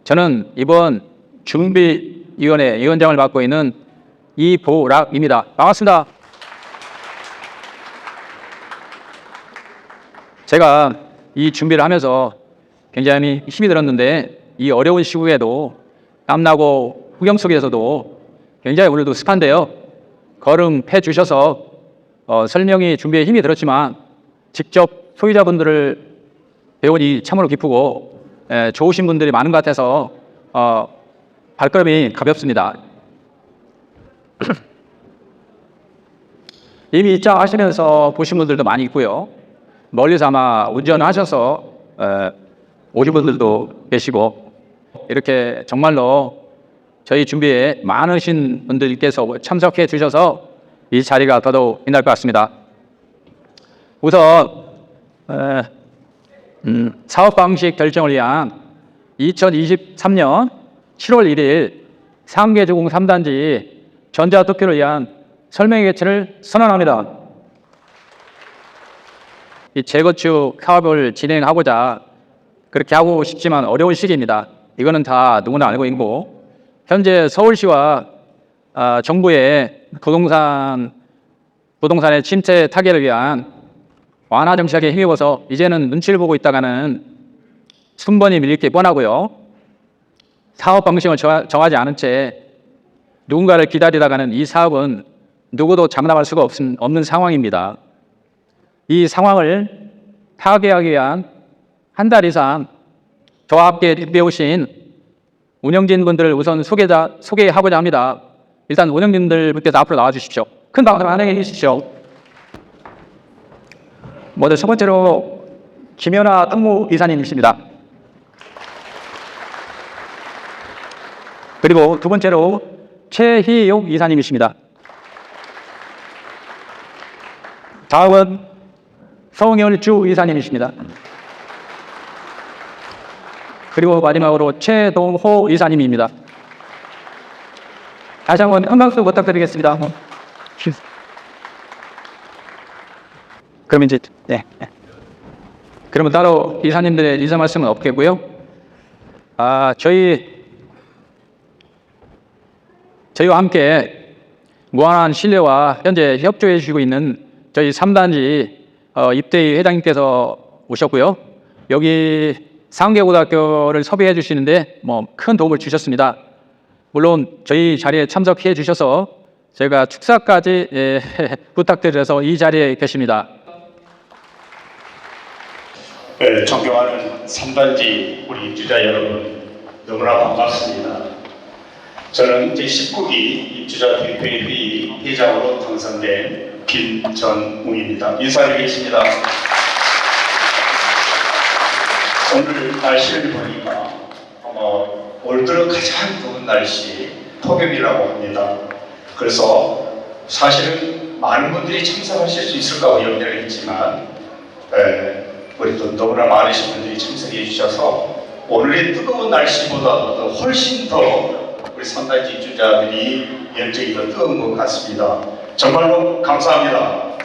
저는 이번 준비위원회 위원장을 맡고 있는 이보락입니다. 반갑습니다. 제가 이 준비를 하면서 굉장히 힘이 들었는데, 이 어려운 시국에도 땀나고 후경 속에서도 굉장히 오늘도 습한데요, 걸음해 주셔서 설명이 준비에 힘이 들었지만 직접 소유자분들을 배우니 참으로 기쁘고 좋으신 분들이 많은 것 같아서 발걸음이 가볍습니다. 이미 입장 하시면서 보신 분들도 많이 있고요, 멀리서 아마 운전하셔서 오신 분들도 계시고, 이렇게 정말로 저희 준비에 많으신 분들께서 참석해 주셔서 이 자리가 더더욱 빛날 것 같습니다. 우선 사업 방식 결정을 위한 2023년 7월 1일 상계주공 3단지 전자투표를 위한 설명 개최를 선언합니다. 이 재건축 사업을 진행하고자 그렇게 하고 싶지만 어려운 시기입니다. 이거는 다 누구나 알고 있고, 현재 서울시와 정부의 부동산의 침체 타개를 위한 완화 정책에 힘입어서 이제는 눈치를 보고 있다가는 순번이 밀릴 게 뻔하고요, 사업 방식을 정하지 않은 채 누군가를 기다리다가는 이 사업은 누구도 장담할 수가 없는 상황입니다. 이 상황을 타개하기 위한 한 달 이상 저와 함께 배우신 운영진 분들을 우선 소개하고자 합니다. 일단 운영진들께서 앞으로 나와 주십시오. 큰 박수로 환영해 주십시오. 먼저 첫 번째로 김연아 특무 이사님이십니다. 그리고 두 번째로 최희용 이사님이십니다. 다음은 성열주 이사님이십니다. 그리고 마지막으로 최동호 이사님입니다. 다시 한번 큰 박수 부탁드리겠습니다. 그럼 이제 그러면 따로 이사님들의 인사 말씀은 없겠고요. 저희와 함께 무한한 신뢰와 현재 협조해 주시고 있는 저희 3단지 입대위 회장님께서 오셨고요, 여기 상계고등학교를 섭외해 주시는데 큰 도움을 주셨습니다. 물론 저희 자리에 참석해 주셔서 제가 축사까지 부탁드려서 이 자리에 계십니다. 네, 존경하는 3단지 우리 입주자 여러분, 너무나 반갑습니다. 저는 제19기 입주자 대표회 회의 회장으로 당선된 김전웅입니다. 인사드리겠습니다. 오늘 날씨를 보니까 올 들어 가장 더운 날씨, 폭염이라고 합니다. 그래서 사실은 많은 분들이 참석하실 수 있을까 염려가 있지만 우리 또 너무나 많으신 분들이 참석해 주셔서 오늘의 뜨거운 날씨보다도 훨씬 더 우리 3단지 입주자들이 열정이 더 뜨거운 것 같습니다. 정말로 감사합니다.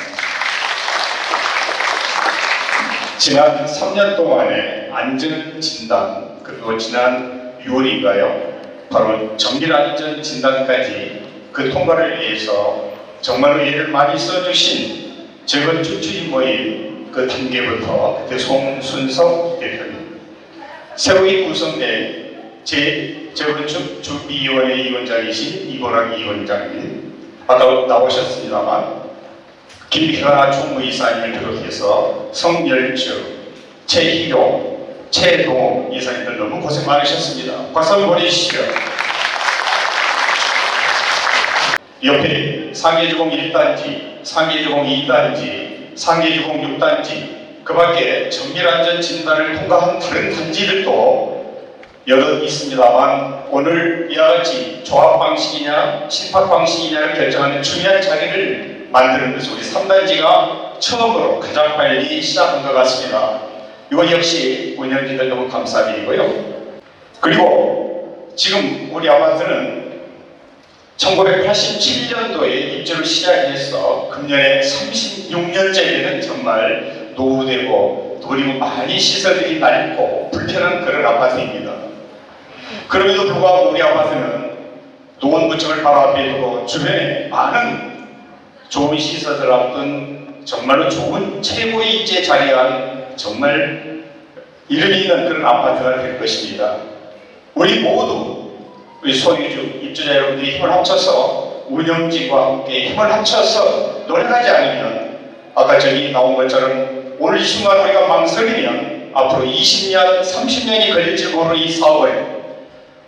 지난 3년 동안의 안전진단, 그리고 지난 6월인가요? 바로 정밀안전진단까지 그 통과를 위해서 정말로 애를 많이 써주신 재건축 추진 모임 그 단계부터 그때 송순석 대표님, 새로이 구성된 재건축 준비위원회 위원장이신 이보락 위원장님 나오셨습니다만, 김현아 총무이사님을 비롯해서 성열주, 최희용, 최동호 이사님들 너무 고생 많으셨습니다. 박수 한번 보내주시죠. 옆에 상계주공 1단지, 상계주공 2단지, 상계주공 6단지, 그 밖에 정밀안전진단을 통과한 다른 단지들도 여러 있습니다만, 오늘 이와 같이 조합 방식이냐 심판 방식이냐를 결정하는 중요한 자리를 만드는 것은 우리 3단지가 처음으로 가장 빨리 시작한 것 같습니다. 이거 역시 운영진들 너무 감사드리고요. 그리고 지금 우리 아파트는 1987년도에 입주를 시작해서 금년에 36년째 되는 정말 노후되고 그리고 많이 시설들이 낡고 불편한 그런 아파트입니다. 그럼에도 불구하고 우리 아파트는 노원구청을 바로 앞에 두고 주변에 많은 좋은 시설들 앞둔 정말로 좋은 최고의 입지에 자리한 정말 이름이 있는 그런 아파트가 될 것입니다. 우리 모두 우리 소유주 입주자 여러분들이 힘을 합쳐서 운영진과 함께 힘을 합쳐서 노력하지 않으면 아까 저기 나온 것처럼 오늘 이 순간 우리가 망설이면 앞으로 20년, 30년이 걸릴지 모르는 이 사업을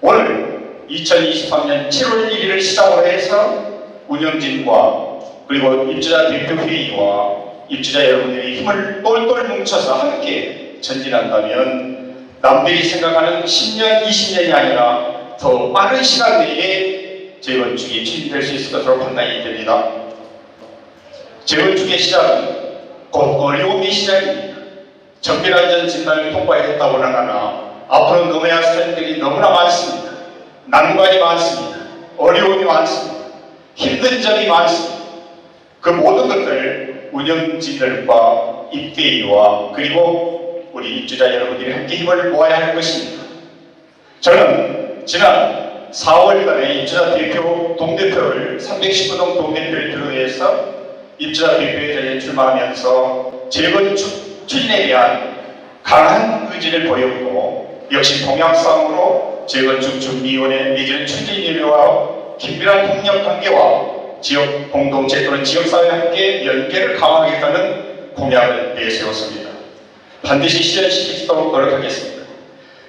오늘 2023년 7월 1일을 시작으로 해서 운영진과 그리고 입주자 대표회의와 입주자 여러분들이 힘을 똘똘 뭉쳐서 함께 전진한다면 남들이 생각하는 10년, 20년이 아니라 더 빠른 시간 내에 재건축이 추진될 수 있을 것으로 판단이 됩니다. 재건축의 시작은 곧 어려움의 시작입니다. 정밀안전 진단을 통과했다고는 하나 앞으로 넘어야 할 산들이 너무나 많습니다. 난관이 많습니다. 어려움이 많습니다. 힘든 점이 많습니다. 그 모든 것들 운영진들과 입대위와 그리고 우리 입주자 여러분들이 함께 힘을 모아야 할 것입니다. 저는 지난 4월달에 입주자 대표 동대표를 319동 동대표를 비롯해서 입주자 대표회장에 출마하면서 재건축 추진에 대한 강한 의지를 보였고 역시 동양상으로 재건축 준비위원회 내지는 추진위원회와 긴밀한 협력관계와 지역 공동체 또는 지역사회와 함께 연계를 강화하겠다는 공약을 내세웠습니다. 반드시 실현시킬 수 있도록 노력하겠습니다.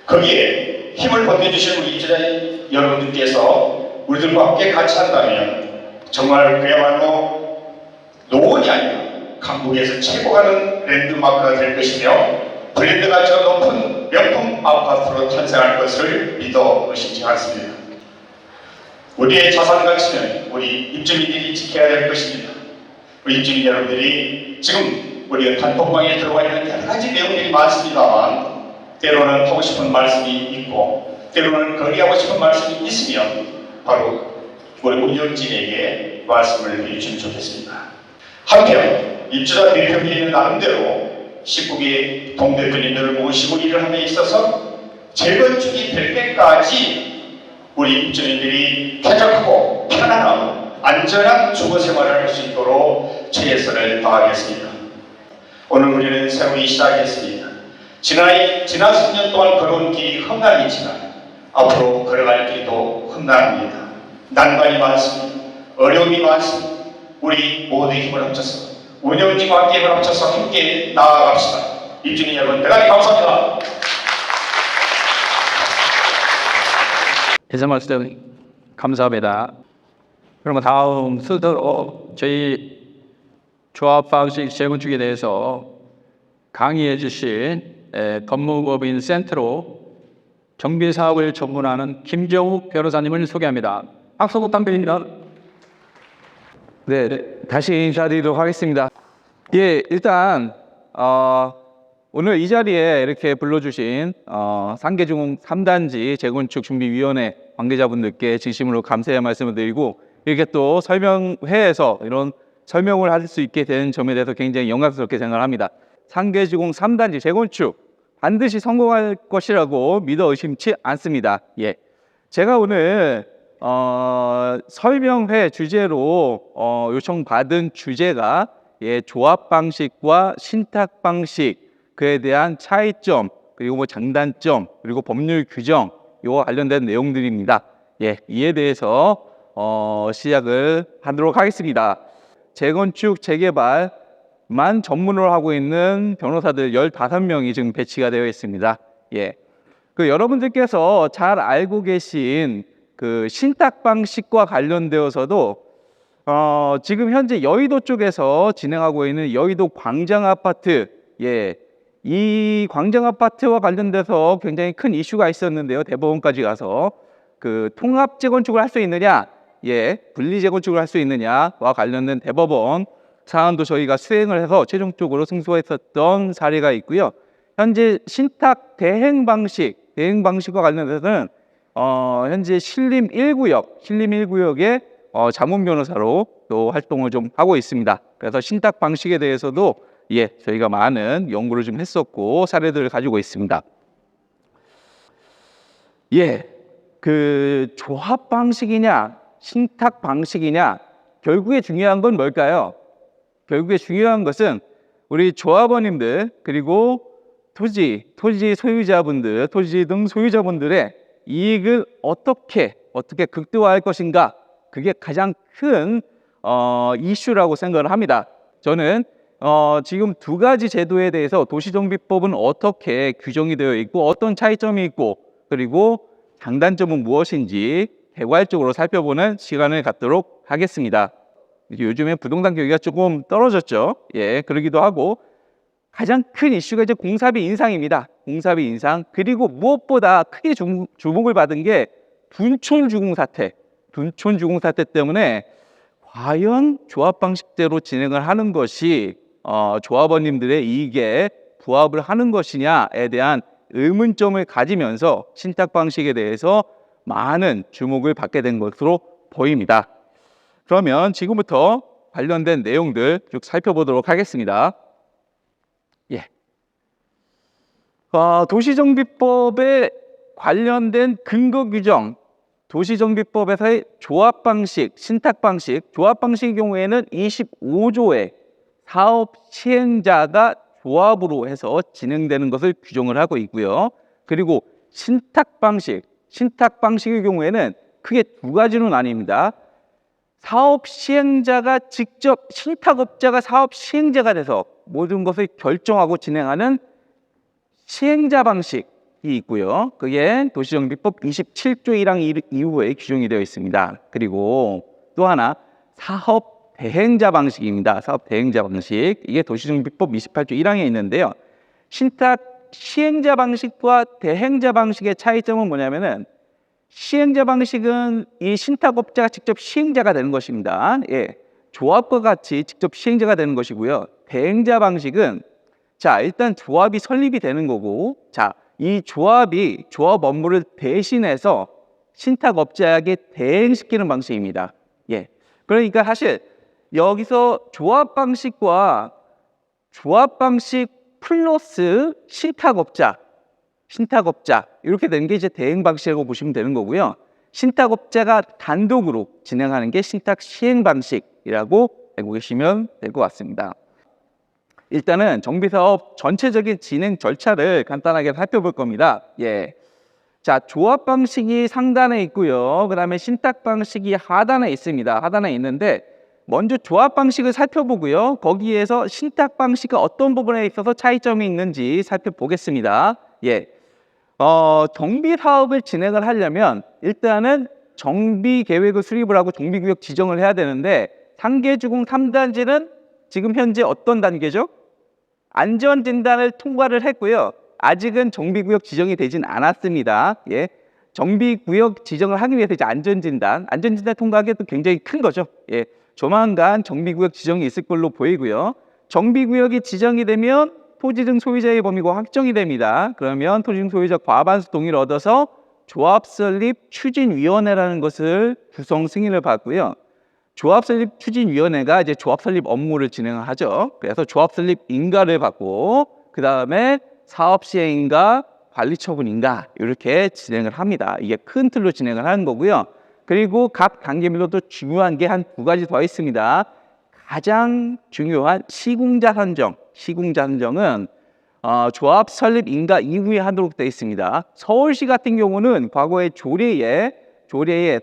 거기에 힘을 보태주신 우리 입주자 여러분들께서 우리들과 함께 같이 한다면 정말 그야말로 노원이 아니라 강북에서 최고가는 랜드마크가 될 것이며 브랜드 가치가 높은 명품 아파트로 탄생할 것을 믿어 의심치 않습니다. 우리의 자산 가치는 우리 입주민들이 지켜야 될 것입니다. 우리 입주민 여러분들이 지금 우리 단톡방에 들어와 있는 여러 가지 내용들이 많습니다만 때로는 하고 싶은 말씀이 있고 때로는 거리하고 싶은 말씀이 있으면 바로 우리 운영진에게 말씀을 해주시면 좋겠습니다. 한편 입주자 대표회의는 나름대로 19개 동대표님들을 모시고 일을 함에 있어서 재건축이 될 때까지 우리 입주민들이 쾌적하고 편안하고 안전한 주거 생활을 할 수 있도록 최선을 다하겠습니다. 오늘 우리는 새로이 시작했습니다. 지난 3년 동안 걸어온 길이 험난이지만 앞으로 걸어갈 길도 험난합니다. 난관이 많습니다. 어려움이 많습니다. 우리 모두의 힘을 합쳐서 운영진과 함께 힘을 합쳐서 함께 나아갑시다. 입주민 여러분 대단히 감사합니다. 해설 말씀 감사합니다. 그러면 다음 순서로 저희 조합 방식 재건축에 대해서 강의해 주신 법무법인 센터로 정비사업을 전문하는 김정욱 변호사님을 소개합니다. 박수 부탁드립니다. 네, 다시 인사드리도록 하겠습니다. 예, 일단 오늘 이 자리에 이렇게 불러주신 상계주공 3단지 재건축 준비위원회 관계자분들께 진심으로 감사의 말씀을 드리고 이렇게 또 설명회에서 이런 설명을 할 수 있게 된 점에 대해서 굉장히 영광스럽게 생각합니다. 상계주공 3단지 재건축 반드시 성공할 것이라고 믿어 의심치 않습니다. 예, 제가 오늘 설명회 주제로 요청받은 주제가 조합 방식과 신탁 방식 그에 대한 차이점 그리고 뭐 장단점 그리고 법률 규정 이와 관련된 내용들입니다. 예, 이에 대해서 시작을 하도록 하겠습니다. 재건축 재개발만 전문으로 하고 있는 변호사들 15명이 지금 배치가 되어 있습니다. 예, 그 여러분들께서 잘 알고 계신 그 신탁 방식과 관련되어서도 지금 현재 여의도 쪽에서 진행하고 있는 여의도 광장 아파트, 예, 이 광장 아파트와 관련돼서 굉장히 큰 이슈가 있었는데요. 대법원까지 가서 그 통합 재건축을 할 수 있느냐, 예, 분리 재건축을 할 수 있느냐와 관련된 대법원 사안도 저희가 수행을 해서 최종적으로 승소했었던 사례가 있고요. 현재 신탁 대행 방식과 관련돼서는 현재 신림 1구역의 자문 변호사로 또 활동을 좀 하고 있습니다. 그래서 신탁 방식에 대해서도 예, 저희가 많은 연구를 좀 했었고 사례들을 가지고 있습니다. 예, 그 조합 방식이냐, 신탁 방식이냐, 결국에 중요한 건 뭘까요? 결국에 중요한 것은 우리 조합원님들 그리고 토지 소유자분들, 토지 등 소유자분들의 이익을 어떻게 극대화할 것인가, 그게 가장 큰 이슈라고 생각을 합니다. 저는 지금 두 가지 제도에 대해서 도시정비법은 어떻게 규정이 되어 있고 어떤 차이점이 있고 그리고 장단점은 무엇인지 개괄적으로 살펴보는 시간을 갖도록 하겠습니다. 요즘에 부동산 경기가 조금 떨어졌죠. 예, 그러기도 하고 가장 큰 이슈가 이제 공사비 인상입니다. 공사비 인상, 그리고 무엇보다 크게 주목을 받은 게 둔촌 주공 사태 때문에 과연 조합 방식대로 진행을 하는 것이 조합원님들의 이익에 부합을 하는 것이냐에 대한 의문점을 가지면서 신탁 방식에 대해서 많은 주목을 받게 된 것으로 보입니다. 그러면 지금부터 관련된 내용들 쭉 살펴보도록 하겠습니다. 예. 도시정비법에 관련된 근거 규정, 도시정비법에서의 조합 방식, 신탁 방식, 조합 방식의 경우에는 25조의 사업 시행자가 조합으로 해서 진행되는 것을 규정을 하고 있고요. 그리고 신탁 방식의 경우에는 크게 두 가지로 나뉩니다. 사업 시행자가 직접, 신탁업자가 사업 시행자가 돼서 모든 것을 결정하고 진행하는 시행자 방식이 있고요. 그게 도시정비법 27조 1항 이후에 규정이 되어 있습니다. 그리고 또 하나 사업 대행자 방식입니다. 사업 대행자 방식. 이게 도시정비법 28조 1항에 있는데요. 신탁 시행자 방식과 대행자 방식의 차이점은 뭐냐면은 시행자 방식은 이 신탁업자가 직접 시행자가 되는 것입니다. 예, 조합과 같이 직접 시행자가 되는 것이고요. 대행자 방식은 자, 일단 조합이 설립이 되는 거고, 자, 이 조합이 조합 업무를 대신해서 신탁업자에게 대행시키는 방식입니다. 예, 그러니까 사실 여기서 조합 방식과 조합 방식 플러스 신탁업자 이렇게 되는 게 이제 대행 방식이라고 보시면 되는 거고요. 신탁업자가 단독으로 진행하는 게 신탁 시행 방식이라고 알고 계시면 될 것 같습니다. 일단은 정비사업 전체적인 진행 절차를 간단하게 살펴볼 겁니다. 예. 자, 조합 방식이 상단에 있고요. 그 다음에 신탁 방식이 하단에 있습니다. 하단에 있는데 먼저 조합 방식을 살펴보고요. 거기에서 신탁 방식이 어떤 부분에 있어서 차이점이 있는지 살펴보겠습니다. 예. 정비 사업을 진행을 하려면 일단은 정비 계획을 수립을 하고 정비 구역 지정을 해야 되는데 상계주공 3단지는 지금 현재 어떤 단계죠? 안전 진단을 통과를 했고요. 아직은 정비 구역 지정이 되진 않았습니다. 예. 정비 구역 지정을 하기 위해서 이제 안전 진단 통과하기도 굉장히 큰 거죠. 예. 조만간 정비 구역 지정이 있을 걸로 보이고요. 정비 구역이 지정이 되면 토지 등 소유자의 범위가 확정이 됩니다. 그러면 토지 등 소유자 과반수 동의를 얻어서 조합 설립 추진위원회라는 것을 구성 승인을 받고요. 조합 설립 추진위원회가 이제 조합 설립 업무를 진행을 하죠. 그래서 조합 설립 인가를 받고 그 다음에 사업 시행 인가, 관리 처분 인가 이렇게 진행을 합니다. 이게 큰 틀로 진행을 하는 거고요. 그리고 각 단계별로도 중요한 게 한 두 가지 더 있습니다. 가장 중요한 시공자 선정은 조합 설립 인가 이후에 하도록 되어 있습니다. 서울시 같은 경우는 과거에 조례에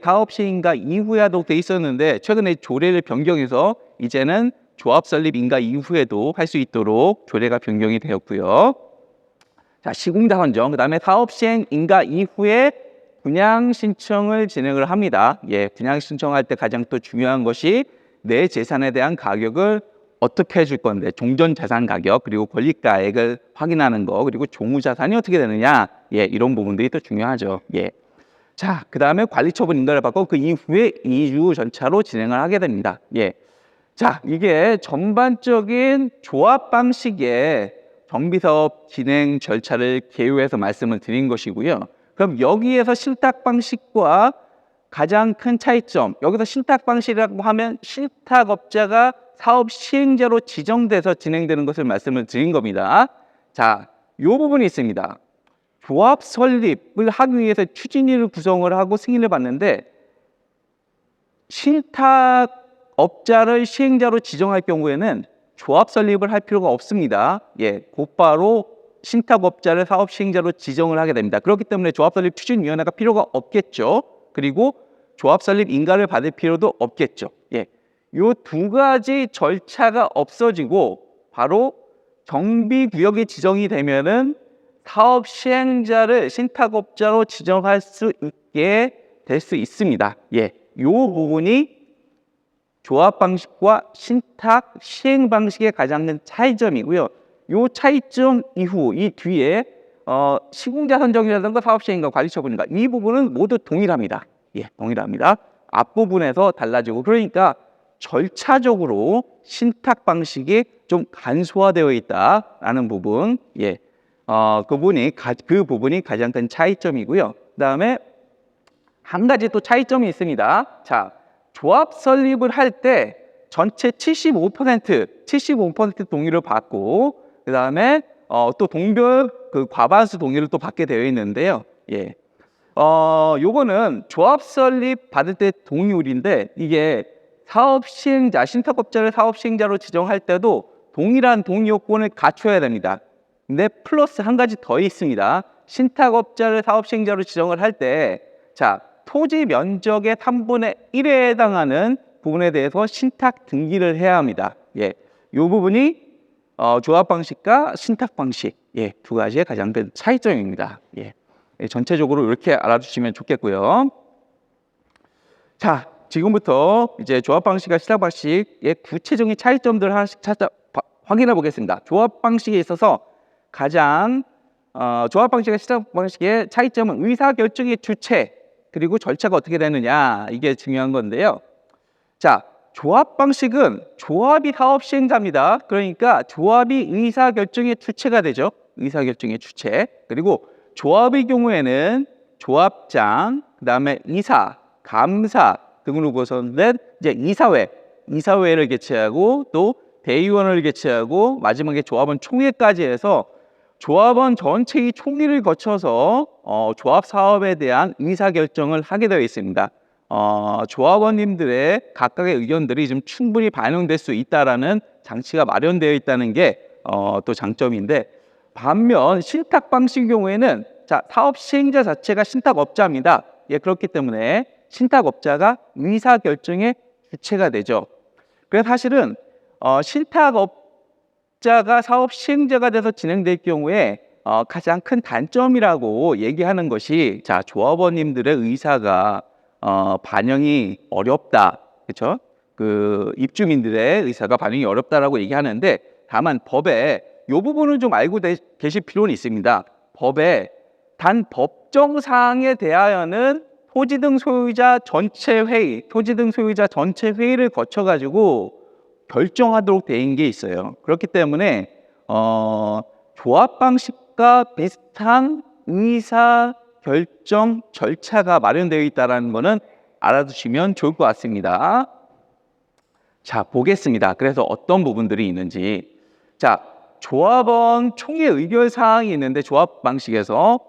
사업 시행인가 이후에 하도록 되어 있었는데 최근에 조례를 변경해서 이제는 조합 설립 인가 이후에도 할 수 있도록 조례가 변경이 되었고요. 자, 시공자 선정, 그 다음에 사업 시행 인가 이후에 분양 신청을 진행을 합니다. 예, 분양 신청할 때 가장 또 중요한 것이 내 재산에 대한 가격을 어떻게 해줄 건데 종전 자산 가격 그리고 권리가액을 확인하는 거 그리고 종후 자산이 어떻게 되느냐, 예, 이런 부분들이 또 중요하죠. 예. 자, 그 다음에 관리 처분 인가를 받고 그 이후에 2주 전차로 진행을 하게 됩니다. 예. 자, 이게 전반적인 조합 방식의 정비사업 진행 절차를 개요해서 말씀을 드린 것이고요. 그럼 여기에서 신탁 방식과 가장 큰 차이점, 여기서 신탁 방식이라고 하면 신탁업자가 사업 시행자로 지정돼서 진행되는 것을 말씀을 드린 겁니다. 자, 이 부분이 있습니다. 조합 설립을 하기 위해서 추진위를 구성을 하고 승인을 받는데 신탁업자를 시행자로 지정할 경우에는 조합 설립을 할 필요가 없습니다. 예, 곧바로 신탁업자를 사업 시행자로 지정을 하게 됩니다. 그렇기 때문에 조합 설립 추진위원회가 필요가 없겠죠. 그리고 조합 설립 인가를 받을 필요도 없겠죠. 예, 요 두 가지 절차가 없어지고 바로 정비구역이 지정이 되면은 사업 시행자를 신탁업자로 지정할 수 있게 될 수 있습니다. 예, 요 부분이 조합 방식과 신탁 시행 방식의 가장 큰 차이점이고요. 요 차이점 이후 이 뒤에 시공자 선정이라든가 사업 시행과 관리 처분인가 이 부분은 모두 동일합니다. 예, 동일합니다. 앞부분에서 달라지고 그러니까 절차적으로 신탁 방식이 좀 간소화되어 있다라는 부분, 예, 그 부분이 가장 큰 차이점이고요. 그다음에 한 가지 또 차이점이 있습니다. 자, 조합 설립을 할 때 전체 75% 동의를 받고 그다음에 또 동별 그 과반수 동의를 또 받게 되어 있는데요. 예. 요거는 조합 설립 받을 때 동의율인데 이게 사업 시행자, 신탁업자를 사업 시행자로 지정할 때도 동일한 동의 요건을 갖춰야 됩니다. 근데 플러스 한 가지 더 있습니다. 신탁업자를 사업 시행자로 지정을 할 때 자, 토지 면적의 3분의 1에 해당하는 부분에 대해서 신탁 등기를 해야 합니다. 예, 요 부분이 조합 방식과 신탁 방식, 예, 두 가지의 가장 큰 차이점입니다. 예, 전체적으로 이렇게 알아주시면 좋겠고요. 자, 지금부터 이제 조합 방식과 신탁 방식의 구체적인 차이점들을 하나씩 확인해 보겠습니다. 조합 방식에 있어서 가장 조합 방식과 신탁 방식의 차이점은 의사결정의 주체 그리고 절차가 어떻게 되느냐 이게 중요한 건데요. 자, 조합 방식은 조합이 사업 시행자입니다. 그러니까 조합이 의사결정의 주체가 되죠. 의사결정의 주체. 그리고 조합의 경우에는 조합장, 그다음에 이사, 감사 등으로 구성된 이제 이사회를 개최하고 또 대의원을 개최하고 마지막에 조합원 총회까지 해서 조합원 전체의 총리를 거쳐서 조합 사업에 대한 의사결정을 하게 되어 있습니다. 조합원님들의 각각의 의견들이 좀 충분히 반영될 수 있다라는 장치가 마련되어 있다는 게 또 장점인데 반면 신탁 방식의 경우에는 자, 사업 시행자 자체가 신탁업자입니다. 예, 그렇기 때문에 신탁업자가 의사결정의 주체가 되죠. 그래서 사실은 신탁업자가 사업 시행자가 돼서 진행될 경우에 가장 큰 단점이라고 얘기하는 것이 자, 조합원님들의 의사가 반영이 어렵다, 그렇죠? 그 입주민들의 의사가 반영이 어렵다라고 얘기하는데 다만 법에 이 부분을 좀 알고 계실 필요는 있습니다. 법에 단 법정 사항에 대하여는 토지 등 소유자 전체 회의를 거쳐 가지고 결정하도록 되어 게 있어요. 그렇기 때문에 조합 방식과 비슷한 의사 결정 절차가 마련되어 있다는 것은 알아두시면 좋을 것 같습니다. 자, 보겠습니다. 그래서 어떤 부분들이 있는지. 자, 조합원 총회 의결 사항이 있는데 조합 방식에서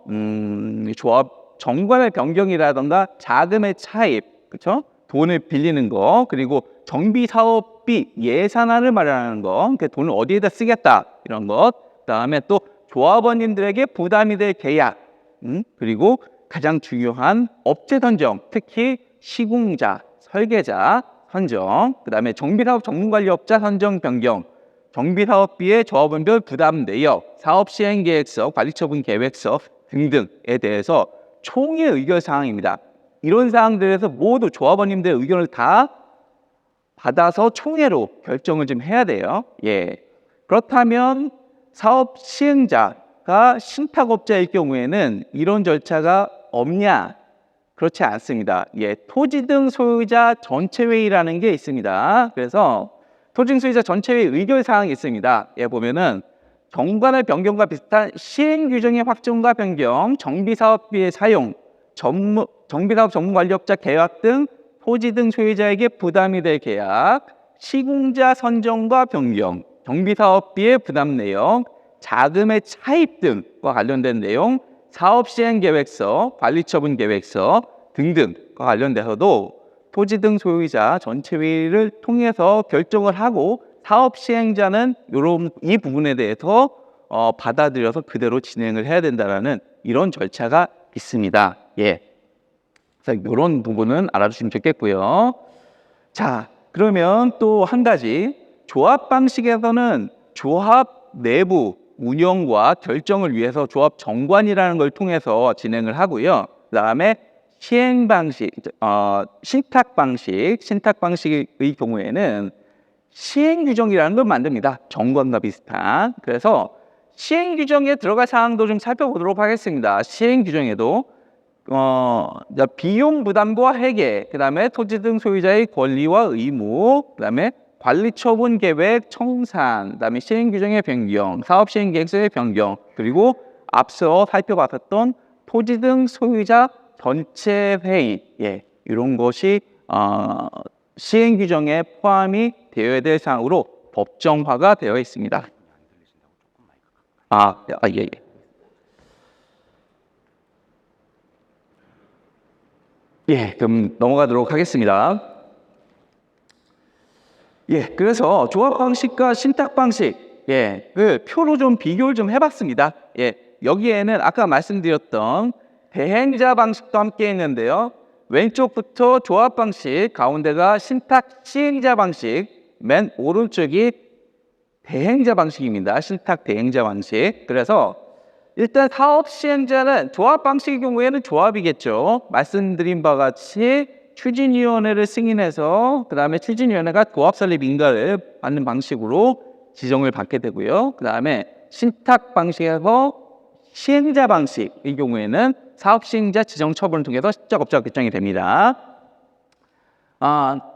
조합 정관의 변경이라던가 자금의 차입, 그렇죠? 돈을 빌리는 거, 그리고 정비 사업비 예산안을 마련하는 거, 그 돈을 어디에다 쓰겠다 이런 것. 그다음에 또 조합원님들에게 부담이 될 계약, 그리고 가장 중요한 업체 선정, 특히 시공자, 설계자 선정, 그다음에 정비사업 전문관리업자 선정 변경, 정비사업비의 조합원별 부담 내역, 사업시행계획서, 관리처분 계획서 등등에 대해서 총회 의결 사항입니다. 이런 사항들에서 모두 조합원님들의 의견을 다 받아서 총회로 결정을 좀 해야 돼요. 예. 그렇다면 사업 시행자가 신탁업자일 경우에는 이런 절차가 없냐? 그렇지 않습니다. 예, 토지 등 소유자 전체 회의라는 게 있습니다. 그래서 토지 등 소유자 전체 회의 의결 사항이 있습니다. 예, 보면은 정관의 변경과 비슷한 시행 규정의 확정과 변경, 정비사업비의 사용, 정비사업 전문관리업자 계약 등 토지 등 소유자에게 부담이 될 계약, 시공자 선정과 변경, 정비사업비의 부담 내용, 자금의 차입 등과 관련된 내용, 사업시행계획서, 관리처분계획서 등등과 관련돼서도 토지 등 소유자 전체 회의를 통해서 결정을 하고 사업 시행자는 이 부분에 대해서 받아들여서 그대로 진행을 해야 된다라는 이런 절차가 있습니다. 예. 그래서 이런 부분은 알아두시면 좋겠고요. 자, 그러면 또 한 가지 조합 방식에서는 조합 내부 운영과 결정을 위해서 조합 정관이라는 걸 통해서 진행을 하고요. 그다음에 시행 방식, 신탁 방식의 경우에는 시행 규정이라는 걸 만듭니다. 정관과 비슷한. 그래서 시행 규정에 들어갈 사항도 좀 살펴보도록 하겠습니다. 시행 규정에도 비용 부담과 회계, 그다음에 토지 등 소유자의 권리와 의무, 그다음에 관리 처분 계획 청산, 그다음에 시행 규정의 변경, 사업 시행 계획서의 변경, 그리고 앞서 살펴봤었던 토지 등 소유자 전체 회의, 예, 이런 것이 시행 규정에 포함이 되어야 될 사항으로 법정화가 되어 있습니다. 예. 예, 그럼 넘어가도록 하겠습니다. 예, 그래서 조합 방식과 신탁 방식, 예, 그 표로 좀 비교를 좀 해봤습니다. 예, 여기에는 아까 말씀드렸던 대행자 방식도 함께 있는데요. 왼쪽부터 조합 방식, 가운데가 신탁 시행자 방식, 맨 오른쪽이 대행자 방식입니다. 신탁 대행자 방식. 그래서 일단 사업 시행자는 조합 방식의 경우에는 조합이겠죠. 말씀드린 바와 같이 추진위원회를 승인해서 그 다음에 추진위원회가 조합 설립 인가를 받는 방식으로 지정을 받게 되고요. 그 다음에 신탁 방식에서 시행자 방식의 경우에는 사업 시행자 지정 처분을 통해서 실적업자가 결정이 됩니다.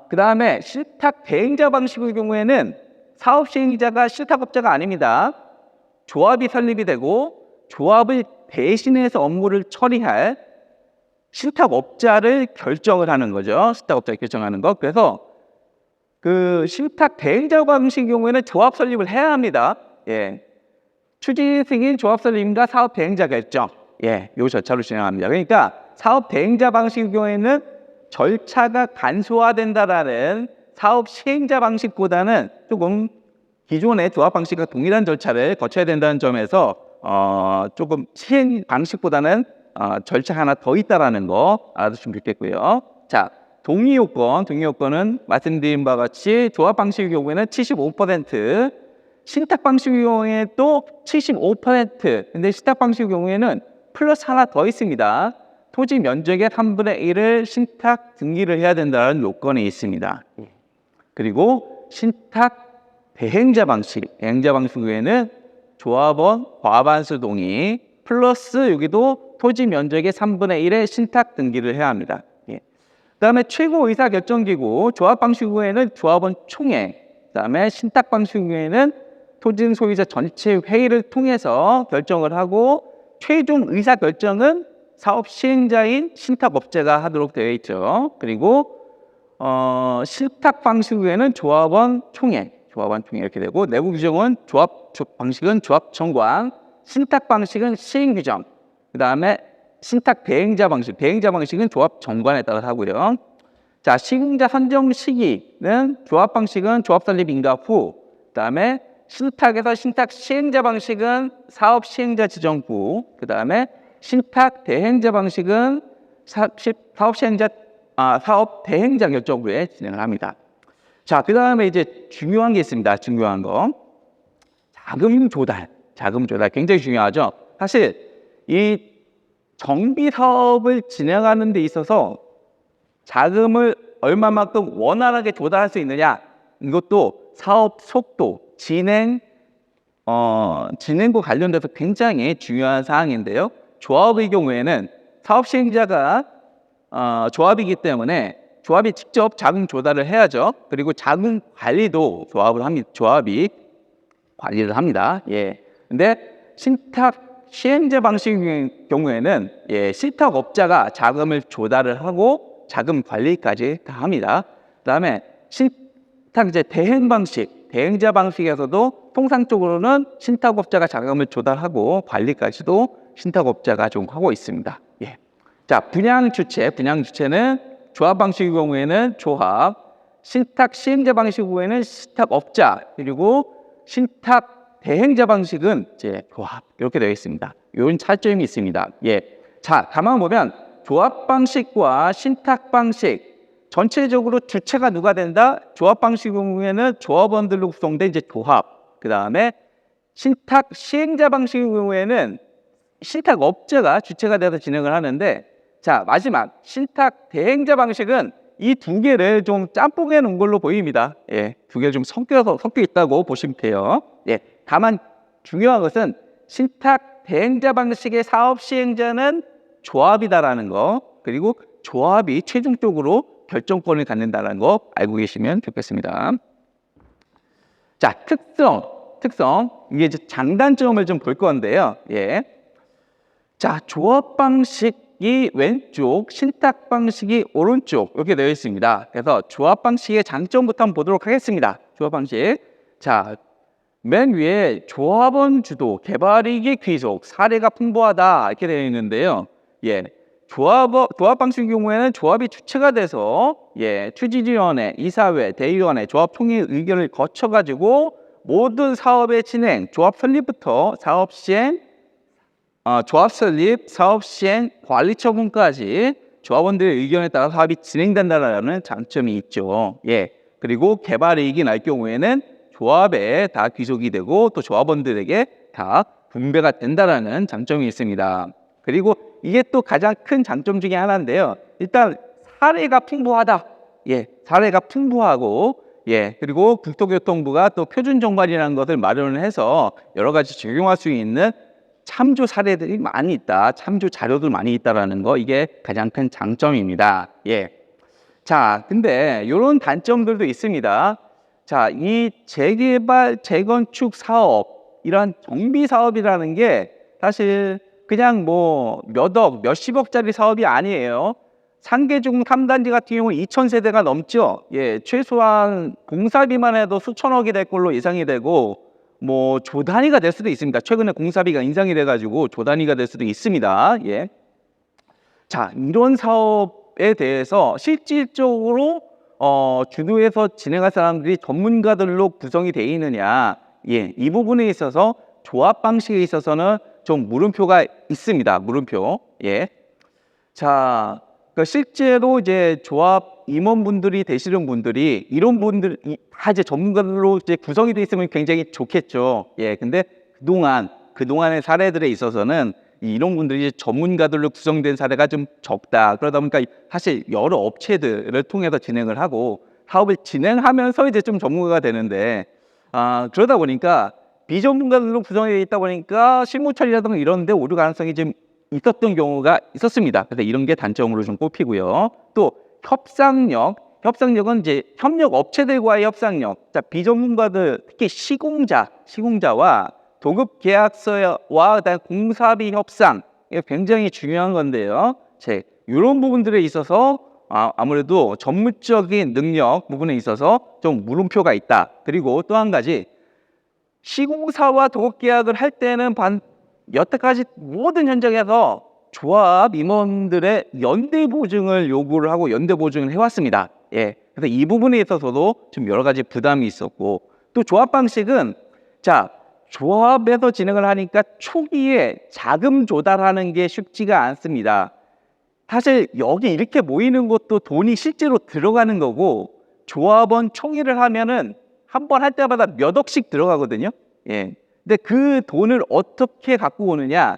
그 다음에 실탁 대행자 방식의 경우에는 사업 시행자가 실탁업자가 아닙니다. 조합이 설립이 되고 조합을 대신해서 업무를 처리할 실탁업자를 결정을 하는 거죠. 실탁업자를 결정하는 것. 그래서 그 실탁 대행자 방식의 경우에는 조합 설립을 해야 합니다. 예. 추진 승인 조합 설립과 사업 대행자 결정. 예, 요 절차로 진행합니다. 그러니까 사업 대행자 방식의 경우에는 절차가 간소화된다라는 사업 시행자 방식보다는 조금 기존의 조합 방식과 동일한 절차를 거쳐야 된다는 점에서 조금 시행 방식보다는 절차가 하나 더 있다라는 거 알아두시면 좋겠고요. 자, 동의 요건은 말씀드린 바와 같이 조합 방식의 경우에는 75%, 신탁 방식의 경우에 또 75%. 근데 신탁 방식의 경우에는 플러스 하나 더 있습니다. 토지 면적의 3분의 1을 신탁 등기를 해야 된다는 요건이 있습니다. 그리고 신탁 대행자 방식 외에는 조합원 과반수 동의 플러스 여기도 토지 면적의 3분의 1의 신탁 등기를 해야 합니다. 그다음에 최고 의사 결정기구 조합 방식 후에는 조합원 총회, 그다음에 신탁 방식 후에는 토지 소유자 전체 회의를 통해서 결정을 하고 최종 의사 결정은 사업 시행자인 신탁업자가 하도록 되어 있죠. 그리고 신탁 방식 후에는 조합원 총회 이렇게 되고 내부 규정은 조합 방식은 조합 정관, 신탁 방식은 시행 규정, 그다음에 신탁 대행자 방식은 조합 정관에 따라서 하고요. 자, 시행자 선정 시기는 조합 방식은 조합 설립 인가 후, 그다음에 신탁에서 신탁 시행자 방식은 사업 시행자 지정 후, 그다음에 신탁 대행자 방식은 사업 대행자 결정 후에 진행을 합니다. 자, 그다음에 이제 중요한 게 있습니다. 중요한 거. 자금 조달 굉장히 중요하죠. 사실 이 정비 사업을 진행하는 데 있어서 자금을 얼마만큼 원활하게 조달할 수 있느냐, 이것도 사업 속도, 진행과 관련돼서 굉장히 중요한 사항인데요. 조합의 경우에는 사업 시행자가 조합이기 때문에 조합이 직접 자금 조달을 해야죠. 그리고 자금 관리도 조합이 관리를 합니다. 예. 근데 신탁 시행자 방식의 경우에는 실탁업자가 자금을 조달을 하고 자금 관리까지 다 합니다. 그다음에 신탁 대행자 방식에서도 통상적으로는 신탁업자가 자금을 조달하고 관리까지도 신탁업자가 좀 하고 있습니다. 예. 자, 분양 주체는 조합 방식의 경우에는 조합, 신탁 시행자 방식의 경우에는 신탁업자, 그리고 신탁 대행자 방식은 이제 조합 이렇게 되어 있습니다. 이런 차이점이 있습니다. 예. 자, 가만 보면 조합 방식과 신탁 방식 전체적으로 주체가 누가 된다? 조합 방식 경우에는 조합원들로 구성된 이제 조합. 그 다음에 신탁 시행자 방식의 경우에는 신탁업자가 주체가 돼서 진행을 하는데, 자, 마지막 신탁 대행자 방식은 이 두 개를 좀 짬뽕해 놓은 걸로 보입니다. 예, 두 개를 좀 섞여 있다고 보시면 돼요. 예, 다만 중요한 것은 신탁 대행자 방식의 사업 시행자는 조합이다라는 거, 그리고 조합이 최종적으로 결정권을 갖는다는 거 알고 계시면 좋겠습니다. 자, 특성 이게 이제 장단점을 좀 볼 건데요. 예. 자, 조합 방식이 왼쪽, 신탁 방식이 오른쪽 이렇게 되어 있습니다. 그래서 조합 방식의 장점부터 한번 보도록 하겠습니다. 조합 방식. 자, 맨 위에 조합원 주도, 개발이익의 귀속, 사례가 풍부하다 이렇게 되어 있는데요. 예. 조합 방식의 경우에는 조합이 주체가 돼서 추진위원회, 이사회, 대의원회, 조합 총회 의견을 거쳐가지고 모든 사업의 진행, 조합 설립부터 사업 시행, 조합 설립, 사업 시행, 관리 처분까지 조합원들의 의견에 따라 사업이 진행된다는 장점이 있죠. 예. 그리고 개발이익이 날 경우에는 조합에 다 귀속이 되고 또 조합원들에게 다 분배가 된다는 장점이 있습니다. 그리고 이게 또 가장 큰 장점 중에 하나인데요. 일단 사례가 풍부하다. 예, 사례가 풍부하고, 예, 그리고 국토교통부가 또 표준정관이라는 것을 마련을 해서 여러 가지 적용할 수 있는 참조 사례들이 많이 있다. 참조 자료들 많이 있다라는 거, 이게 가장 큰 장점입니다. 예. 자, 근데 이런 단점들도 있습니다. 자, 이 재개발, 재건축 사업, 이런 정비 사업이라는 게 사실 그냥 뭐 몇억, 몇십억짜리 사업이 아니에요. 상계중 3단지 같은 경우는 2,000세대가 넘죠. 예, 최소한 공사비만 해도 수천억이 될 걸로 예상이 되고, 뭐 조 단위가 될 수도 있습니다. 최근에 공사비가 인상이 돼가지고 조 단위가 될 수도 있습니다. 예. 자, 이런 사업에 대해서 실질적으로 주도해서 진행할 사람들이 전문가들로 구성이 되어 있느냐, 예, 이 부분에 있어서 조합 방식에 있어서는 좀 물음표가 있습니다. 물음표. 예. 자, 그러니까 실제로 이제 조합 임원분들이 되시는 분들이 이런 분들 다 이제 전문가들로 이제 구성이 되어 있으면 굉장히 좋겠죠. 예. 근데 그동안의 사례들에 있어서는 이런 분들이 전문가들로 구성된 사례가 좀 적다. 그러다 보니까 사실 여러 업체들을 통해서 진행을 하고 사업을 진행하면서 이제 좀 전문가가 되는데, 그러다 보니까 비전문가들로 구성되어 있다 보니까 실무 처리라든가 이런 데 오류 가능성이 좀 있었던 경우가 있었습니다. 그래서 이런 게 단점으로 좀 꼽히고요. 또 협상력은 이제 협력 업체들과의 협상력. 자, 비전문가들, 특히 시공자와 도급 계약서와 공사비 협상, 이게 굉장히 중요한 건데요. 이런 부분들에 있어서 아무래도 전문적인 능력 부분에 있어서 좀 물음표가 있다. 그리고 또 한 가지, 시공사와 도급 계약을 할 때는 여태까지 모든 현장에서 조합 임원들의 연대 보증을 요구를 하고 연대 보증을 해왔습니다. 예, 그래서 이 부분에 있어서도 좀 여러 가지 부담이 있었고, 또 조합 방식은 조합에서 진행을 하니까 초기에 자금 조달하는 게 쉽지가 않습니다. 사실 여기 이렇게 모이는 것도 돈이 실제로 들어가는 거고, 조합원 총회를 하면은 한 번 할 때마다 몇 억씩 들어가거든요. 예. 근데 그 돈을 어떻게 갖고 오느냐,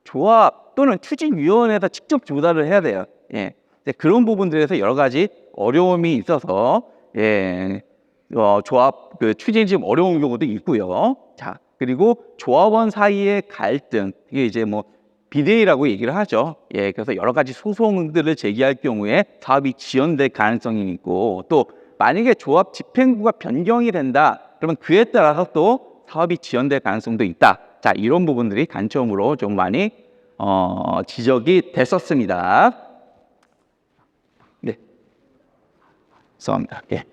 조합 또는 추진위원회에서 직접 조달을 해야 돼요. 예. 그런 부분들에서 여러 가지 어려움이 있어서, 예, 조합 추진이 좀 어려운 경우도 있고요. 자, 그리고 조합원 사이의 갈등, 이게 이제 뭐 비대위라고 얘기를 하죠. 예, 그래서 여러 가지 소송들을 제기할 경우에 사업이 지연될 가능성이 있고, 또 만약에 조합 집행부가 변경이 된다, 그러면 그에 따라서 또 사업이 지연될 가능성도 있다. 자, 이런 부분들이 단점으로 좀 많이 지적이 됐었습니다. 네, 죄송합니다. 예.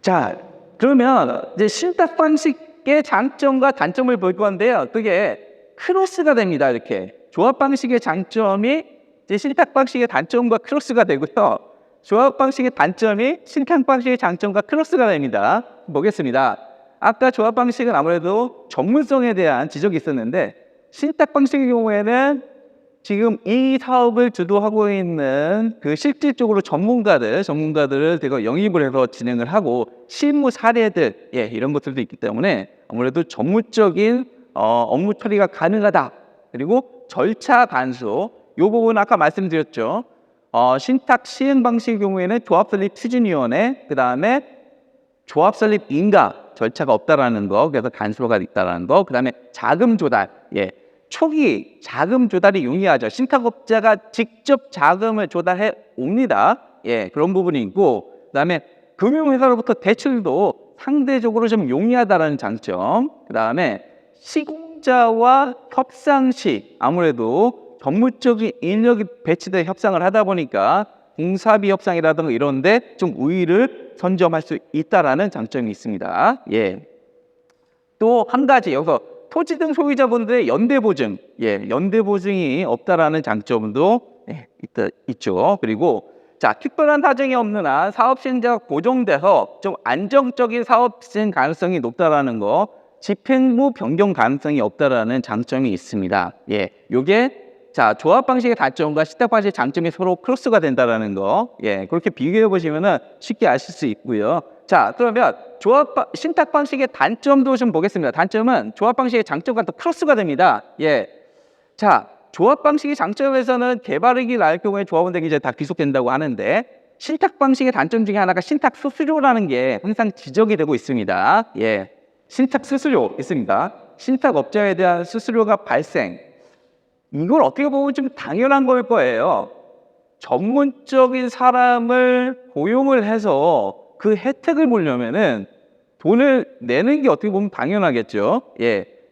자, 그러면 이제 신탁 방식의 장점과 단점을 볼 건데요. 그게 크로스가 됩니다. 이렇게 조합 방식의 장점이 이제 신탁 방식의 단점과 크로스가 되고요. 조합 방식의 단점이 신탁 방식의 장점과 크로스가 됩니다. 보겠습니다. 아까 조합 방식은 아무래도 전문성에 대한 지적이 있었는데 신탁 방식의 경우에는 지금 이 사업을 주도하고 있는 그 실질적으로 전문가들을 제가 영입을 해서 진행을 하고 실무 사례들 이런 것들도 있기 때문에 아무래도 전문적인 업무 처리가 가능하다. 그리고 절차 간수 이 부분 아까 말씀드렸죠. 신탁 시행 방식의 경우에는 조합 설립 추진위원회, 그 다음에 조합 설립 인가 절차가 없다라는 거, 그래서 간소가 있다라는 거, 그 다음에 자금 조달, 초기 자금 조달이 용이하죠. 신탁업자가 직접 자금을 조달해 옵니다. 그런 부분이 있고, 그 다음에 금융회사로부터 대출도 상대적으로 좀 용이하다라는 장점, 그 다음에 시공자와 협상 시 아무래도 전문적인 인력이 배치돼 협상을 하다 보니까 공사비 협상이라든가 이런데 좀 우위를 선점할 수 있다라는 장점이 있습니다. 또 한 가지 여기서 토지 등 소유자분들의 연대 보증, 연대 보증이 없다라는 장점도 있죠. 그리고 자, 특별한 사정이 없는 한 사업 시행자가 고정돼서 좀 안정적인 사업 시행 가능성이 높다라는 거, 집행부 변경 가능성이 없다라는 장점이 있습니다. 요게 자, 조합 방식의 단점과 신탁 방식의 장점이 서로 크로스가 된다라는 거, 그렇게 비교해 보시면은 쉽게 아실 수 있고요. 자, 그러면 신탁 방식의 단점도 좀 보겠습니다. 단점은 조합 방식의 장점과 또 크로스가 됩니다. 자, 조합 방식의 장점에서는 개발이익이 날 경우에 조합원들에게 이제 다 귀속된다고 하는데 신탁 방식의 단점 중에 하나가 신탁 수수료라는 게 항상 지적이 되고 있습니다. 신탁 수수료 있습니다. 신탁업자에 대한 수수료가 발생. 이걸 어떻게 보면 좀 당연한 걸 거예요. 전문적인 사람을 고용을 해서 그 혜택을 보려면은 돈을 내는 게 어떻게 보면 당연하겠죠.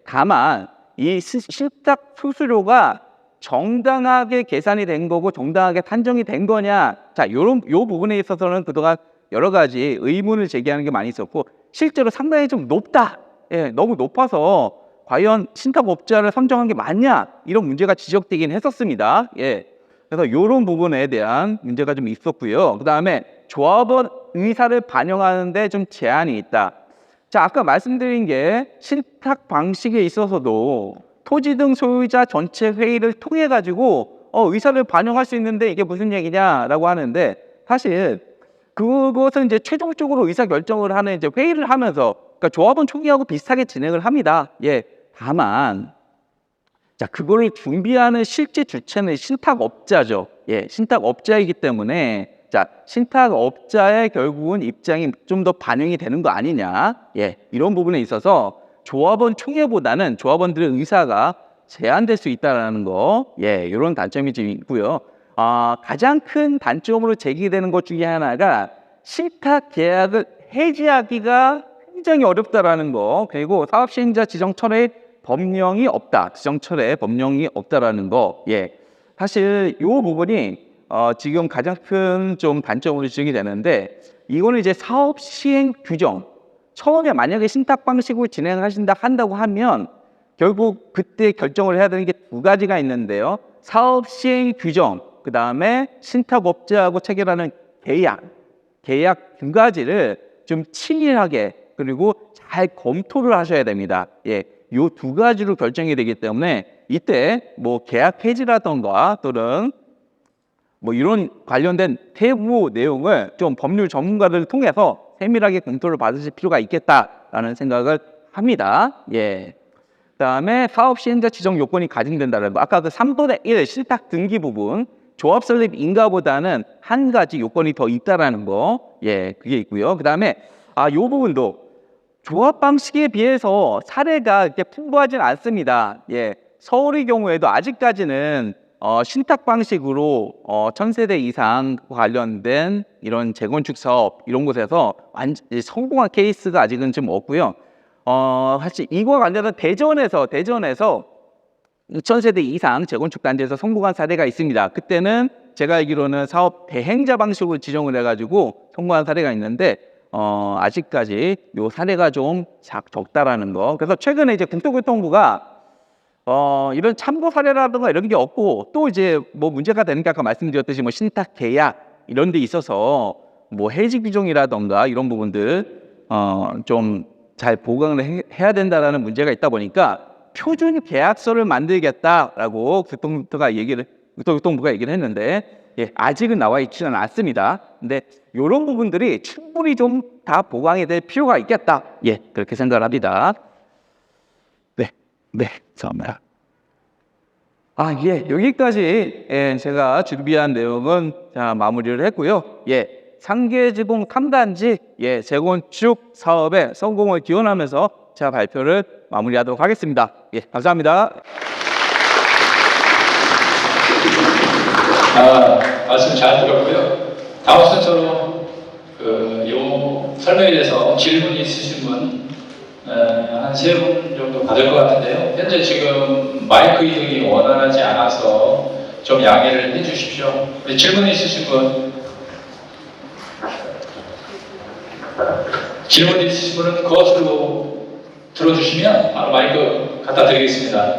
다만 이 신탁 수수료가 정당하게 계산이 된 거고 정당하게 산정이 된 거냐. 자, 요 부분에 있어서는 그동안 여러 가지 의문을 제기하는 게 많이 있었고 실제로 상당히 좀 높다. 너무 높아서 과연 신탁업자를 선정한 게 맞냐 이런 문제가 지적되긴 했었습니다. 그래서 이런 부분에 대한 문제가 좀 있었고요. 그 다음에 조합원 의사를 반영하는데 좀 제한이 있다. 자, 아까 말씀드린 게 신탁 방식에 있어서도 토지 등 소유자 전체 회의를 통해 가지고 의사를 반영할 수 있는데 이게 무슨 얘기냐라고 하는데 사실 그것은 이제 최종적으로 의사 결정을 하는 이제 회의를 하면서 그러니까 조합원 총회하고 비슷하게 진행을 합니다. 다만 자, 그거를 준비하는 실제 주체는 신탁업자죠. 신탁업자이기 때문에 자, 신탁업자의 결국은 입장이 좀 더 반영이 되는 거 아니냐. 이런 부분에 있어서 조합원 총회보다는 조합원들의 의사가 제한될 수 있다는 거. 이런 단점이 좀 있고요. 가장 큰 단점으로 제기되는 것 중에 하나가 신탁 계약을 해지하기가 굉장히 어렵다라는 거. 그리고 사업 시행자 지정 철회 법령이 없다. 지정 철회 법령이 없다라는 거. 사실 이 부분이 지금 가장 큰 좀 단점으로 지적이 되는데 이거는 이제 사업 시행 규정. 처음에 만약에 신탁 방식으로 진행을 한다고 하면 결국 그때 결정을 해야 되는 게 두 가지가 있는데요. 사업 시행 규정, 그 다음에 신탁업자하고 체결하는 계약 두 가지를 좀 치밀하게 그리고 잘 검토를 하셔야 됩니다. 요 두 가지로 결정이 되기 때문에 이때 뭐 계약 해지라던가 또는 뭐 이런 관련된 세부 내용을 좀 법률 전문가들을 통해서 세밀하게 검토를 받으실 필요가 있겠다라는 생각을 합니다. 그다음에 사업 시행자 지정 요건이 가중된다는 거. 아까 그 3분의 1 실탁 등기 부분 조합 설립 인가보다는 한 가지 요건이 더 있다라는 거. 그게 있고요. 그다음에 요 부분도 조합 방식에 비해서 사례가 이렇게 풍부하진 않습니다. 서울의 경우에도 아직까지는 신탁 방식으로 1000세대 이상 관련된 이런 재건축 사업 이런 곳에서 성공한 케이스가 아직은 좀 없고요. 사실 이거와 관련된 대전에서 2000세대 이상 재건축 단지에서 성공한 사례가 있습니다. 그때는 제가 알기로는 사업 대행자 방식으로 지정을 해가지고 성공한 사례가 있는데 아직까지 요 사례가 좀 적다라는 거. 그래서 최근에 이제 국토교통부가 이런 참고 사례라든가 이런 게 없고 또 이제 뭐 문제가 되는 게 아까 말씀드렸듯이 뭐 신탁 계약 이런 데 있어서 뭐 해지 규정이라든가 이런 부분들 좀 잘 보강을 해야 된다라는 문제가 있다 보니까 표준 계약서를 만들겠다라고 교통부가 얘기를 했는데 아직은 나와 있지는 않습니다. 근데 이런 부분들이 충분히 좀 다 보강이 될 필요가 있겠다. 그렇게 생각을 합니다. 네, 감사합니다. 여기까지 제가 준비한 내용은 마무리를 했고요. 상계지공 3단지 재건축 사업에 성공을 기원하면서 제가 발표를 마무리하도록 하겠습니다. 감사합니다. 말씀 잘 들었고요. 다음 순서로 요 설명에 대해서 질문이 있으신 분 한 3분 정도 받을 것 같은데요. 현재 지금 마이크 이동이 원활하지 않아서 좀 양해를 해주십시오. 질문 있으신 분? 질문 있으신 분은 그것으로 들어주시면 바로 마이크 갖다 드리겠습니다.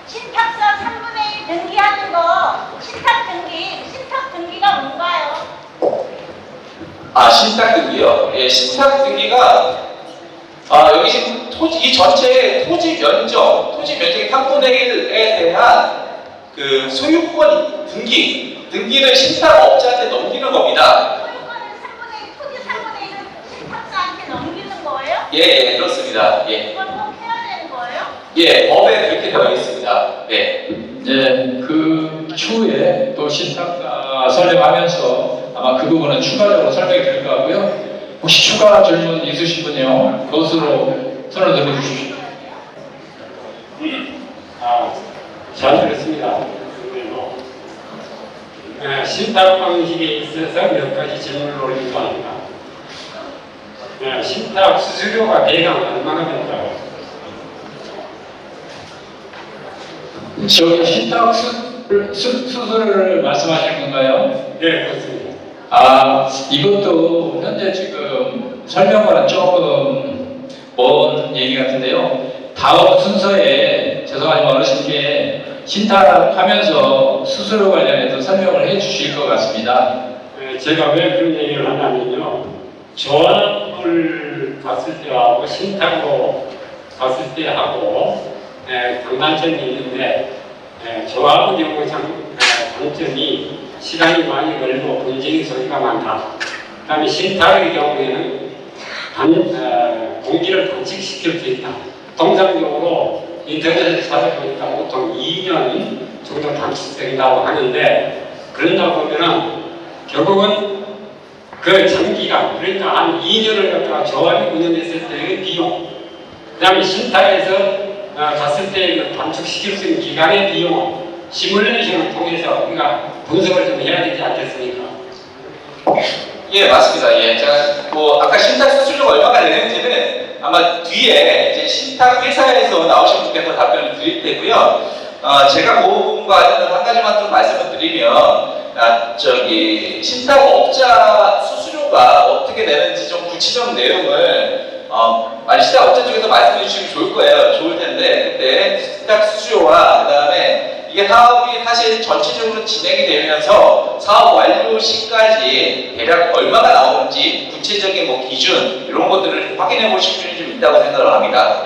신탁서 3분의 1 등기하는 거 신탁 등기가 뭔가요? 신탁 등기요? 신탁 등기가 여기 지금 이 전체 토지 면적의 3분의 1에 대한 그 소유권 등기를 신탁업자한테 넘기는 겁니다. 소유권을 3분의 1, 토지 3분의 1을 신탁자한테 넘기는 거예요? 그렇습니다. 그걸 꼭 해야 되는 거예요? 법에 그렇게 되어 있습니다. 그 추후에 또 신탁자 설명하면서 아마 그 부분은 추가적으로 설명이 될 것 같고요. 혹시 추가 질문 있으신 분이요? 그것으로 손을 들어주십시오. 잘 들었습니다. 신탁 방식에 있어서 몇 가지 질문을 올리고 합니다. 신탁 수수료가 대강 얼마나 된다고? 저기 신탁 수수료를 말씀하시는 건가요? 네, 그렇습니다. 이것도 현재 지금 설명과는 조금 먼 얘기 같은데요. 다음 순서에 죄송하지만 어르신께 신탁하면서 수수료 관련해서 설명을 해 주실 것 같습니다. 제가 왜 그런 얘기를 하냐면요. 조합을 갔을 때하고 신탁으로 갔을 때하고 장단점이 있는데 조합의 경우 장점이 시간이 많이 걸리고 분쟁이 소리가 많다. 그 다음에 신탁의 경우에는 공기를 단축시킬 수 있다. 통상적으로 인터넷에서 찾아보니까 보통 2년 정도 단축된다고 하는데 그런다 보면은 결국은 그 장기간 그러니까 한 2년을 갖다가 조합이 운영했을 때의 비용 그 다음에 신탁에서 갔을 때 그 단축시킬 수 있는 기간의 비용 시뮬레이션을 통해서 우리가 분석을 좀 해야 되지 않겠습니까? 맞습니다. 제가 아까 신탁 수수료가 얼마가 되는지는 아마 뒤에 이제 신탁 회사에서 나오신 분께서 답변을 드릴 테고요. 제가 그 부분과 관련해서 한 가지만 좀 말씀을 드리면 신탁업자 수수료가 어떻게 되는지 좀 구체적 내용을 신탁업자 쪽에서 말씀해 주시면 좋을 텐데 그때 신탁 수수료와 그 다음에 이게 사업이 사실 전체적으로 진행이 되면서 사업 완료 시까지 대략 얼마가 나오는지 구체적인 기준 이런 것들을 확인해 보실 필요는 좀 있다고 생각을 합니다.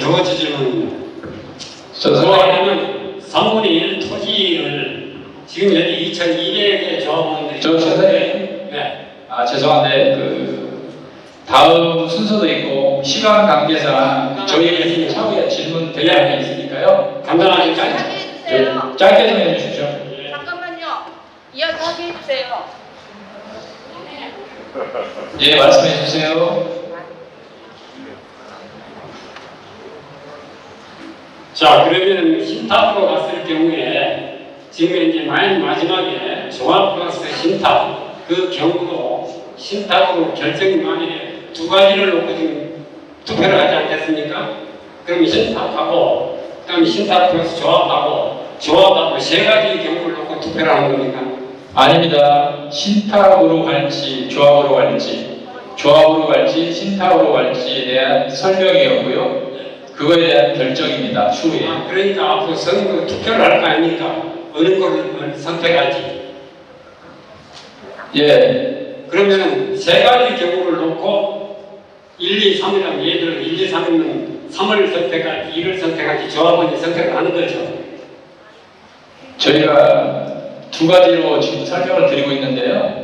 두 번째 질문입니다. 조합하면 3분의 1 토지를 지금 현재 2,200의 조합원들이 선생님. 죄송한데 다음 순서도 있고 시간 관계상 저희에게 차후에 질문 대량이 있으니까요. 간단하게 짧게 좀 해주십시오. 잠깐만요. 이야기하게 해주세요. 말씀해 주세요. 그러면 신탁으로 갔을 경우에 지금 이제 마지막에 조합 플러스 신탁 그 경우도 신탁으로 결정이 만약에 두 가지를 놓고 지금 투표를 하지 않겠습니까? 그럼 신탁하고 그다음에 신탁 플러스 조합하고 세 가지 경우를 놓고 투표를 하는 겁니까? 아닙니다. 신탁으로 갈지 조합으로 갈지 신탁으로 갈지에 대한 설명이었고요. 그거에 대한 결정입니다. 추후에. 그러니까 앞으로 선거 투표를 할 거 아닙니까? 어느 거를 선택할지. 예, 그러면은 세 가지 경우를 놓고 1, 2, 3이라면 예를 들어 1, 2, 3이면 3을 선택할지 2를 선택할지 조합원이 선택을 하는 거죠. 저희가 두 가지로 지금 설명을 드리고 있는데요.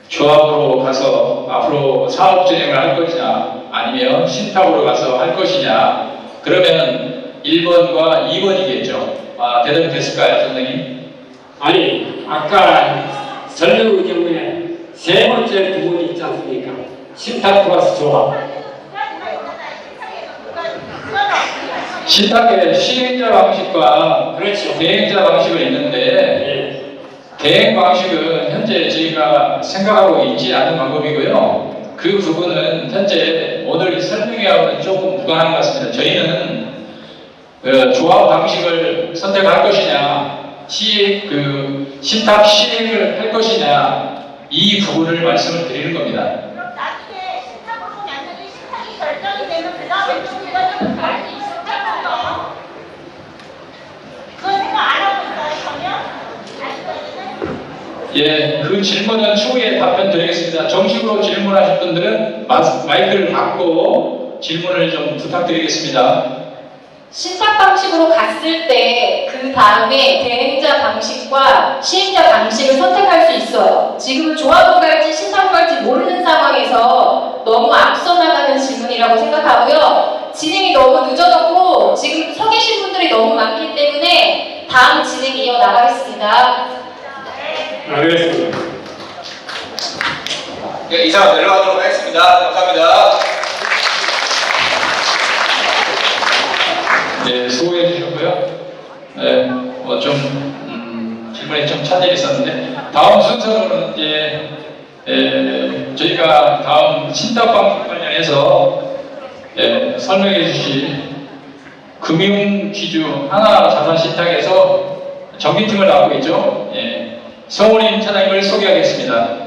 조합으로 가서 앞으로 사업 진행을 할 것이냐, 아니면 신탁으로 가서 할 것이냐, 그러면 1번과 2번이겠죠. 대답이 됐을까요, 선생님? 아니 아까 설명의 경우에 세 번째 부분이 있지 않습니까? 신탁 플러스 조합. 신탁의 시행자 방식과 그렇죠. 대행자 방식을 있는데, 예. 대행 방식은 현재 저희가 생각하고 있지 않은 방법이고요. 그 부분은 현재 오늘 설명회하고는 조금 무관한 것 같습니다. 저희는 조합 방식을 선택할 것이냐, 신탁 시행을 할 것이냐, 이 부분을 말씀을 드리는 겁니다. 그럼 나중에 신탁으로 만약에 신탁이 결정이 되면 그 다음에 좀 이거 좀 할 수 있을까요? 그거 생각 안 하고 있어요, 전혀? 아직까지는? 예, 그 질문은 추후에 답변 드리겠습니다. 정식으로 질문하실 분들은 마이크를 받고 질문을 좀 부탁드리겠습니다. 신탁 방식으로 갔을 때 그 다음에 대행자 방식과 시행자 방식을 선택할 수 있어요. 지금은 조합으로 갈지 신탁으로 갈지 모르는 상황에서 너무 앞서 나가는 질문이라고 생각하고요. 진행이 너무 늦어졌고 지금 서 계신 분들이 너무 많기 때문에 다음 진행 이어나가겠습니다. 알겠습니다. 네, 이상 내려가도록 하겠습니다. 감사합니다. 네, 수고해 주셨고요. 네, 질문에 좀 차질이 있었는데, 다음 순서로는 이제, 저희가 다음 신탁 방식 관련해서 설명해 주실 금융기주 하나자산신탁에서 정비팀을 맡고 있죠. 성우림 차장님을 소개하겠습니다.